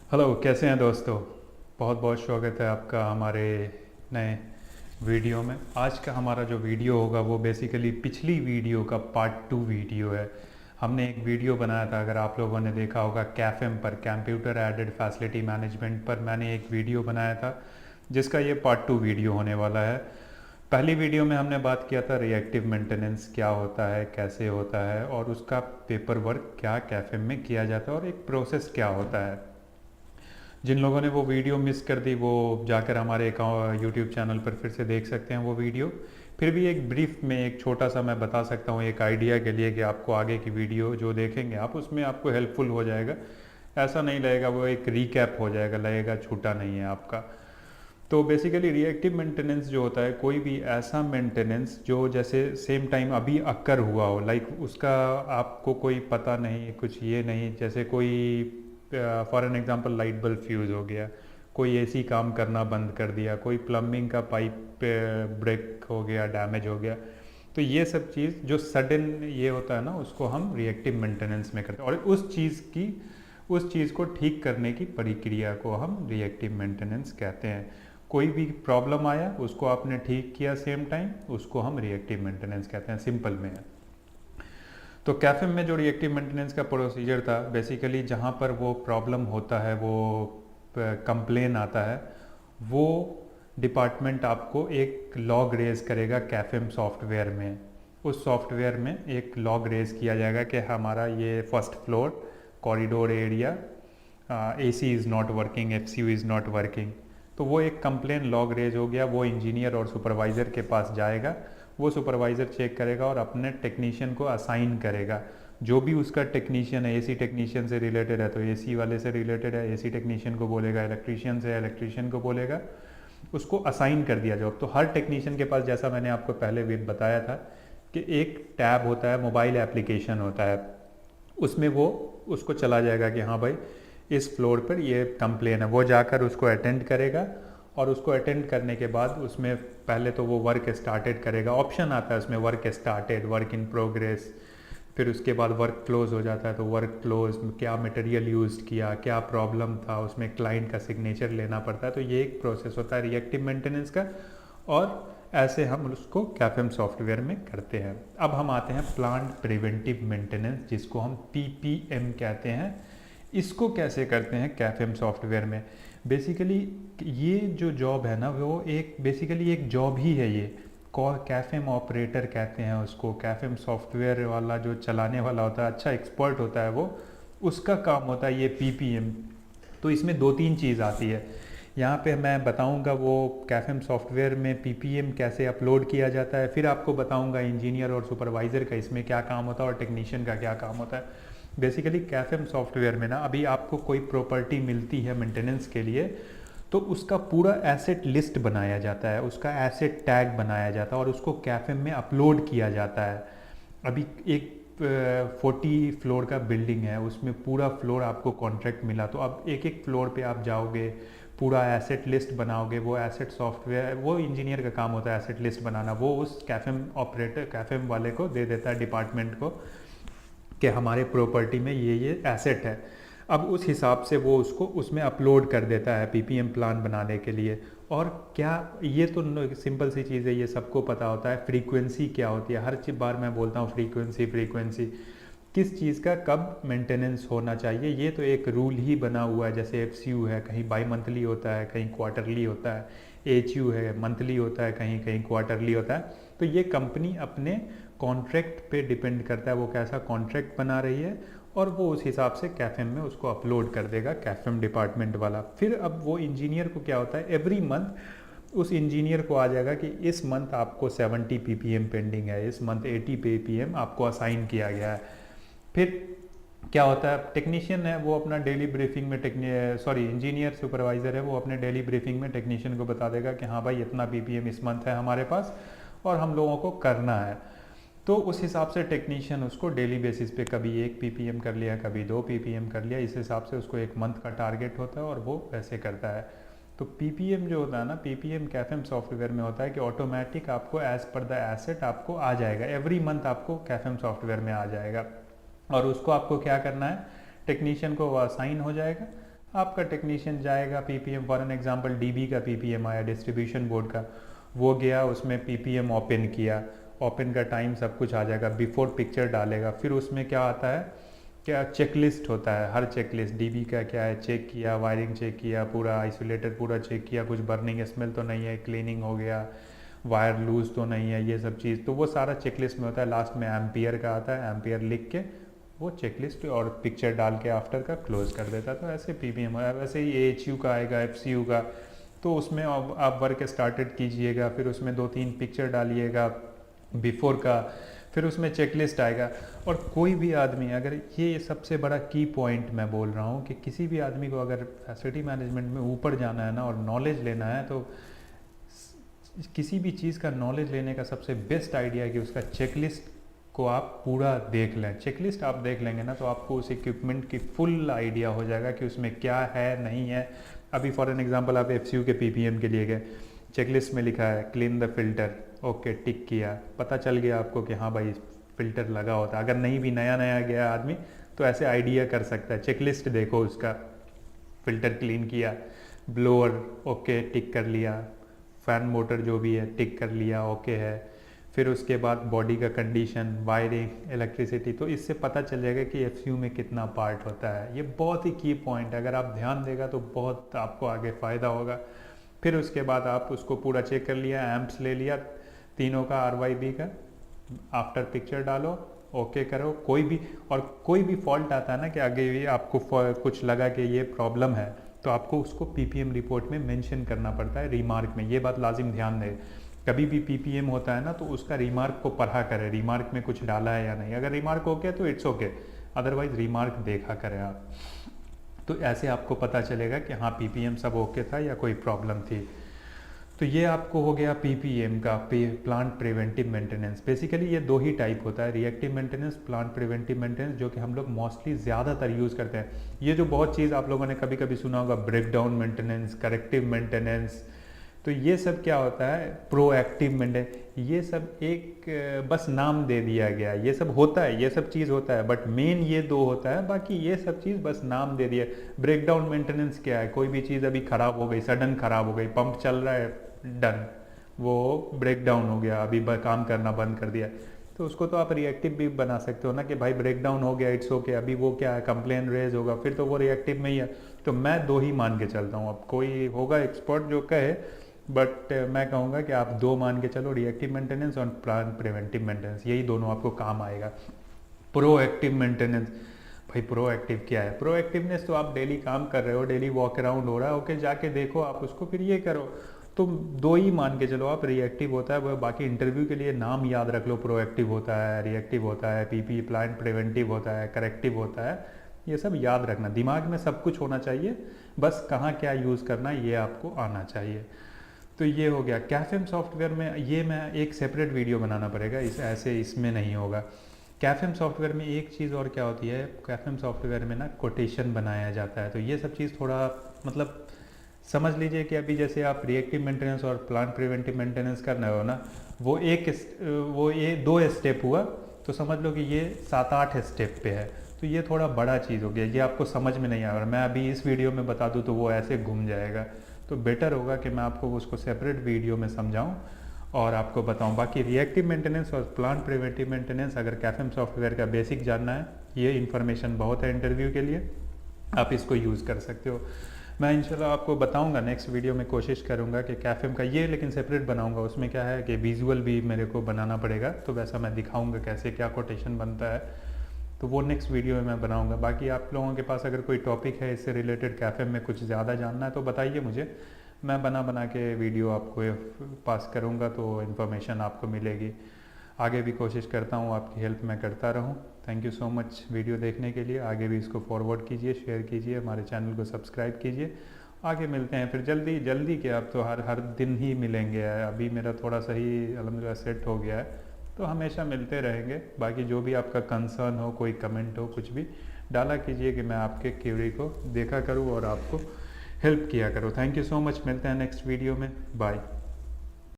Hello, कैसे हैं दोस्तों। बहुत बहुत स्वागत है आपका हमारे नए वीडियो में। आज का हमारा जो वीडियो होगा वो बेसिकली पिछली वीडियो का पार्ट 2 वीडियो है। हमने एक वीडियो बनाया था, अगर आप लोगों ने देखा होगा, कैफेम पर, कंप्यूटर एडेड फैसिलिटी मैनेजमेंट पर मैंने एक वीडियो बनाया था जिसका ये पार्ट 2 वीडियो होने वाला है। पहली वीडियो में हमने बात किया था रिएक्टिव मेंटेनेंस क्या होता है, कैसे होता है और उसका पेपर वर्क क्या कैफेम में किया जाता है और एक प्रोसेस क्या होता है। जिन लोगों ने वो वीडियो मिस कर दी वो जाकर हमारे यूट्यूब चैनल पर फिर से देख सकते हैं वो वीडियो। फिर भी एक ब्रीफ में एक छोटा सा मैं बता सकता हूँ एक आइडिया के लिए कि आपको आगे की वीडियो जो देखेंगे आप उसमें आपको हेल्पफुल हो जाएगा। ऐसा नहीं लगेगा, वो एक रिकैप हो जाएगा, लगेगा छूटा नहीं है आपका। तो बेसिकली रिएक्टिव मेंटेनेंस जो होता है, कोई भी ऐसा मेंटेनेंस जो जैसे सेम टाइम अभी अक्कर हुआ हो, लाइक उसका आपको कोई पता नहीं, कुछ ये नहीं, जैसे कोई for an example light bulb fuse हो गया, कोई एसी काम करना बंद कर दिया, कोई प्लम्बिंग का पाइप ब्रेक हो गया, डैमेज हो गया। तो ये सब चीज़ जो सडन ये होता है ना, उसको हम रिएक्टिव मेंटेनेंस में करते हैं और उस चीज़ को ठीक करने की प्रक्रिया को हम रिएक्टिव मेंटेनेंस कहते हैं। कोई भी प्रॉब्लम आया उसको आपने ठीक किया सेम टाइम, उसको हम रिएक्टिव मेंटेनेंस कहते हैं, सिंपल में है। तो कैफेम में जो रिएक्टिव मेंटेनेंस का प्रोसीजर था, बेसिकली जहाँ पर वो प्रॉब्लम होता है, वो कंप्लेन आता है, वो डिपार्टमेंट आपको एक लॉग रेज करेगा कैफेम सॉफ्टवेयर में। उस सॉफ्टवेयर में एक लॉग रेज किया जाएगा कि हमारा ये first floor corridor area AC is not working, FCU is not working. तो वो एक कंप्लेन लॉग रेज हो गया, वो इंजीनियर और सुपरवाइज़र के पास जाएगा। वो सुपरवाइज़र चेक करेगा और अपने टेक्नीशियन को असाइन करेगा। जो भी उसका टेक्नीशियन है, एसी टेक्नीशियन से रिलेटेड है तो एसी वाले से रिलेटेड है, एसी टेक्नीशियन को बोलेगा, इलेक्ट्रीशियन से इलेक्ट्रीशियन को बोलेगा, उसको असाइन कर दिया जॉब। तो हर टेक्नीशियन के पास, जैसा मैंने आपको पहले भी बताया था, कि एक टैब होता है, मोबाइल एप्लीकेशन होता है, उसमें वो उसको चला जाएगा कि हाँ भाई इस फ्लोर पर ये कंप्लेन है। वो जाकर उसको अटेंड करेगा और उसको अटेंड करने के बाद उसमें पहले तो वो वर्क स्टार्टेड करेगा, ऑप्शन आता है उसमें work started, work in progress. फिर उसके बाद वर्क क्लोज हो जाता है, तो वर्क क्लोज क्या मटेरियल यूज़ किया, क्या प्रॉब्लम था, उसमें क्लाइंट का सिग्नेचर लेना पड़ता है। तो ये एक प्रोसेस होता है रिएक्टिव मेंटेनेंस का, और ऐसे हम उसको कैफेम सॉफ्टवेयर में करते हैं। अब हम आते हैं प्लांट प्रिवेंटिव मेंटेनेंस, जिसको हम पीपीएम कहते हैं। इसको कैसे करते हैं कैफेम सॉफ्टवेयर में। बेसिकली ये जो जॉब है ना, वो एक बेसिकली एक जॉब ही है ये। कैफेम ऑपरेटर कहते हैं उसको। कैफेम सॉफ्टवेयर वाला जो चलाने वाला होता है, अच्छा एक्सपर्ट होता है वो, उसका काम होता है ये पीपीएम। तो इसमें दो तीन चीज़ आती है। यहाँ पे मैं बताऊँगा वो कैफेम सॉफ्टवेयर में पीपीएम कैसे अपलोड किया जाता है, फिर आपको बताऊँगा इंजीनियर और सुपरवाइज़र का इसमें क्या काम होता है और टेक्नीशियन का क्या काम होता है। बेसिकली कैफेम सॉफ्टवेयर में ना, अभी आपको कोई प्रॉपर्टी मिलती है मेंटेनेंस के लिए, तो उसका पूरा एसेट लिस्ट बनाया जाता है, उसका एसेट टैग बनाया जाता है और उसको कैफेम में अपलोड किया जाता है। अभी एक 40 फ्लोर का बिल्डिंग है, उसमें पूरा फ्लोर आपको कॉन्ट्रैक्ट मिला, तो अब एक एक फ्लोर पे आप जाओगे, पूरा एसेट लिस्ट बनाओगे। वो एसेट सॉफ्टवेयर, वो इंजीनियर का काम होता है एसेट लिस्ट बनाना, वो उस कैफेम ऑपरेटर, कैफेम वाले को दे देता है, डिपार्टमेंट को, कि हमारे प्रॉपर्टी में ये एसेट है। अब उस हिसाब से वो उसको उसमें अपलोड कर देता है पीपीएम प्लान बनाने के लिए। और क्या, ये तो सिंपल सी चीज़ है, ये सबको पता होता है। फ्रीक्वेंसी क्या होती है, हर बार मैं बोलता हूँ फ्रीक्वेंसी फ्रीक्वेंसी, किस चीज़ का कब मेंटेनेंस होना चाहिए, ये तो एक रूल ही बना हुआ है। जैसे एफसीयू है, कहीं बाई मंथली होता है, कहीं क्वार्टरली होता है। एचयू है, मंथली होता है, कहीं कहीं क्वार्टरली होता है। तो ये कंपनी अपने कॉन्ट्रैक्ट पे डिपेंड करता है, वो कैसा कॉन्ट्रैक्ट बना रही है, और वो उस हिसाब से कैफेम में उसको अपलोड कर देगा कैफेम डिपार्टमेंट वाला। फिर अब वो इंजीनियर को क्या होता है, एवरी मंथ उस इंजीनियर को आ जाएगा कि इस मंथ आपको 70 पीपीएम पेंडिंग है, इस मंथ 80 पीपीएम आपको असाइन किया गया है। फिर क्या होता है, टेक्नीशियन है वो अपना डेली ब्रीफिंग में इंजीनियर सुपरवाइज़र है, वो अपने डेली ब्रीफिंग में टेक्नीशियन को बता देगा कि हाँ भाई इतना पीपीएम इस मंथ है हमारे पास और हम लोगों को करना है। तो उस हिसाब से टेक्नीशियन उसको डेली बेसिस पे कभी 1 पीपीएम कर लिया, कभी 2 पीपीएम कर लिया, इस हिसाब से उसको एक मंथ का टारगेट होता है और वो वैसे करता है। तो पीपीएम जो होता है ना, पीपीएम कैफेम सॉफ्टवेयर में होता है कि ऑटोमेटिक आपको एज पर द एसेट आपको आ जाएगा, एवरी मंथ आपको कैफेम सॉफ्टवेयर में आ जाएगा। और उसको आपको क्या करना है, टेक्नीशियन को वो असाइन हो जाएगा, आपका टेक्नीशियन जाएगा, ppm for an example dB का पीपीएम आया डिस्ट्रीब्यूशन बोर्ड का, वो गया उसमें पीपीएम ओपन किया, ओपन का टाइम सब कुछ आ जाएगा, बिफोर पिक्चर डालेगा, फिर उसमें क्या आता है, क्या चेकलिस्ट होता है, हर चेकलिस्ट डीबी का क्या है, चेक किया, वायरिंग चेक किया, पूरा आइसोलेटेड पूरा चेक किया, कुछ बर्निंग स्मेल तो नहीं है, क्लीनिंग हो गया, वायर लूज तो नहीं है, ये सब चीज़, तो वो सारा चेकलिस्ट में होता है। लास्ट में एम्पियर का आता है, एम्पियर लिख के वो चेकलिस्ट और पिक्चर डाल के आफ्टर का क्लोज कर देता। तो ऐसे पीपीएम है। वैसे ही एएचयू का आएगा, एफसीयू का, तो उसमें आप वर्क स्टार्टेड कीजिएगा, फिर उसमें 2-3 पिक्चर डालिएगा बिफोर का, फिर उसमें चेकलिस्ट आएगा। और कोई भी आदमी अगर, ये सबसे बड़ा की पॉइंट मैं बोल रहा हूँ कि किसी भी आदमी को अगर फैसिलिटी मैनेजमेंट में ऊपर जाना है ना और नॉलेज लेना है, तो किसी भी चीज़ का नॉलेज लेने का सबसे बेस्ट आइडिया है कि उसका चेकलिस्ट को आप पूरा देख लें। चेकलिस्ट आप देख लेंगे ना तो आपको उस इक्विपमेंट की फुल आइडिया हो जाएगा कि उसमें क्या है नहीं है। अभी फॉर एन एग्जांपल आप एफसीयू के पीपीएम के लिए गए, चेकलिस्ट में लिखा है क्लीन द फिल्टर, ओके टिक किया, पता चल गया आपको कि हाँ भाई फिल्टर लगा होता है। अगर नहीं भी नया नया गया आदमी तो ऐसे आइडिया कर सकता है, चेकलिस्ट देखो उसका, फिल्टर क्लीन किया, ब्लोअर ओके टिक कर लिया, फैन मोटर जो भी है टिक कर लिया, ओके है। फिर उसके बाद बॉडी का कंडीशन, वायरिंग, इलेक्ट्रिसिटी, तो इससे पता चल जाएगा कि एफसीयू में कितना पार्ट होता है। ये बहुत ही की पॉइंट है, अगर आप ध्यान देगा तो बहुत आपको आगे फ़ायदा होगा। फिर उसके बाद आप उसको पूरा चेक कर लिया, एम्प्स ले लिया तीनों का, RYB का, आफ्टर पिक्चर डालो, ओके करो। कोई भी फॉल्ट आता है ना कि आगे भी आपको कुछ लगा कि ये प्रॉब्लम है, तो आपको उसको पीपीएम रिपोर्ट में मेंशन करना पड़ता है, रिमार्क में। ये बात लाजिम ध्यान दें, कभी भी पीपीएम होता है ना तो उसका रिमार्क को पढ़ा करें, रिमार्क में कुछ डाला है या नहीं। अगर रिमार्क ओके तो इट्स ओके, अदरवाइज रिमार्क देखा करें आप। तो ऐसे आपको पता चलेगा कि हाँ पीपीएम सब ओके था या कोई प्रॉब्लम थी। तो ये आपको हो गया पीपीएम का, प्लांट प्रिवेंटिव मेंटेनेंस। बेसिकली ये दो ही टाइप होता है, reactive maintenance, plant preventive maintenance, जो कि हम लोग मोस्टली ज़्यादातर यूज़ करते हैं। ये जो बहुत चीज़ आप लोगों ने कभी कभी सुना होगा, ब्रेकडाउन मेंटेनेंस, करेक्टिव मेंटेनेंस, तो ये सब क्या होता है, प्रोएक्टिव मेंटेनेंस, ये सब एक बस नाम दे दिया गया। ये सब होता है, ये सब चीज़ होता है, बट मेन ये दो होता है, बाकी ये सब चीज़ बस नाम दे दिया। ब्रेकडाउन मेंटेनेंस क्या है, कोई भी चीज़ अभी ख़राब हो गई, सडन ख़राब हो गई, पंप चल रहा है, डन, वो ब्रेक डाउन हो गया, अभी काम करना बंद कर दिया, तो उसको तो आप रिएक्टिव भी बना सकते हो ना कि भाई ब्रेक डाउन हो गया, इट्स ओके, अभी वो क्या है, कंप्लेन रेज होगा, फिर तो वो रिएक्टिव में ही है। तो मैं दो ही मान के चलता हूँ। अब कोई होगा एक्सपर्ट जो कहे, बट मैं कहूँगा कि आप दो मान के चलो, रिएक्टिव मेंटेनेंस और प्लांट प्रिवेंटिव मेंटेनेंस, यही दोनों आपको काम आएगा। प्रोएक्टिव मेंटेनेंस, भाई प्रोएक्टिव क्या है, प्रोएक्टिवनेस तो आप डेली काम कर रहे हो, डेली वॉक अराउंड हो रहा है, ओके, जाके देखो आप उसको, फिर ये करो। तो दो ही मान के चलो आप, रिएक्टिव होता है वो, बाकी इंटरव्यू के लिए नाम याद रख लो, प्रोएक्टिव होता है, रिएक्टिव होता है, पीपी प्लांट प्रिवेंटिव होता है, करेक्टिव होता है, ये सब याद रखना, दिमाग में सब कुछ होना चाहिए, बस कहाँ क्या यूज़ करना ये आपको आना चाहिए। तो ये हो गया। कैफेम सॉफ्टवेयर में ये मैं एक सेपरेट वीडियो बनाना पड़ेगा, ऐसे इसमें नहीं होगा। कैफेम सॉफ्टवेयर में एक चीज़ और क्या होती है, कैफेम सॉफ्टवेयर में ना कोटेशन बनाया जाता है, तो ये सब चीज़ थोड़ा मतलब समझ लीजिए कि अभी जैसे आप रिएक्टिव मेंटेनेंस और प्लांट प्रिवेंटिव मेंटेनेंस कर रहे हो ना, वो ये 2 स्टेप हुआ, तो समझ लो कि ये 7-8 स्टेप पे है, तो ये थोड़ा बड़ा चीज़ हो गया, ये आपको समझ में नहीं आ रहा। मैं अभी इस वीडियो में बता दूँ तो वो ऐसे घूम जाएगा, तो बेटर होगा कि मैं आपको उसको सेपरेट वीडियो में समझाऊँ और आपको बताऊं। बाकी रिएक्टिव मेंटेनेंस और प्लांट प्रिवेंटिव मेंटेनेंस, अगर कैफेम सॉफ्टवेयर का बेसिक जानना है, ये इन्फॉर्मेशन बहुत है इंटरव्यू के लिए, आप इसको यूज़ कर सकते हो। मैं इंशाल्लाह आपको बताऊंगा, नेक्स्ट वीडियो में कोशिश करूंगा कि कैफेम का ये, लेकिन सेपरेट बनाऊंगा, उसमें क्या है कि विजुअल भी मेरे को बनाना पड़ेगा, तो वैसा मैं दिखाऊंगा कैसे क्या कोटेशन बनता है, तो वो नेक्स्ट वीडियो में मैं बनाऊंगा। बाकी आप लोगों के पास अगर कोई टॉपिक है इससे रिलेटेड, कैफेम में कुछ ज़्यादा जानना है, तो बताइए मुझे, मैं बना के वीडियो आपको पास करूंगा, तो इन्फॉर्मेशन आपको मिलेगी। आगे भी कोशिश करता हूँ आपकी हेल्प मैं करता रहूँ। Thank you so much video देखने के लिए। आगे भी इसको फॉरवर्ड कीजिए, शेयर कीजिए, हमारे चैनल को सब्सक्राइब कीजिए। आगे मिलते हैं फिर जल्दी क्या, आप तो हर दिन ही मिलेंगे। अभी मेरा थोड़ा सा ही अल्हम्दुलिल्लाह सेट हो गया है, तो हमेशा मिलते रहेंगे। बाकी जो भी आपका कंसर्न हो, कोई कमेंट हो, कुछ भी डाला कीजिए कि मैं आपके क्वेरी को देखा करूँ और आपको हेल्प किया करो। थैंक यू सो मच, मिलते हैं नेक्स्ट वीडियो में, बाय।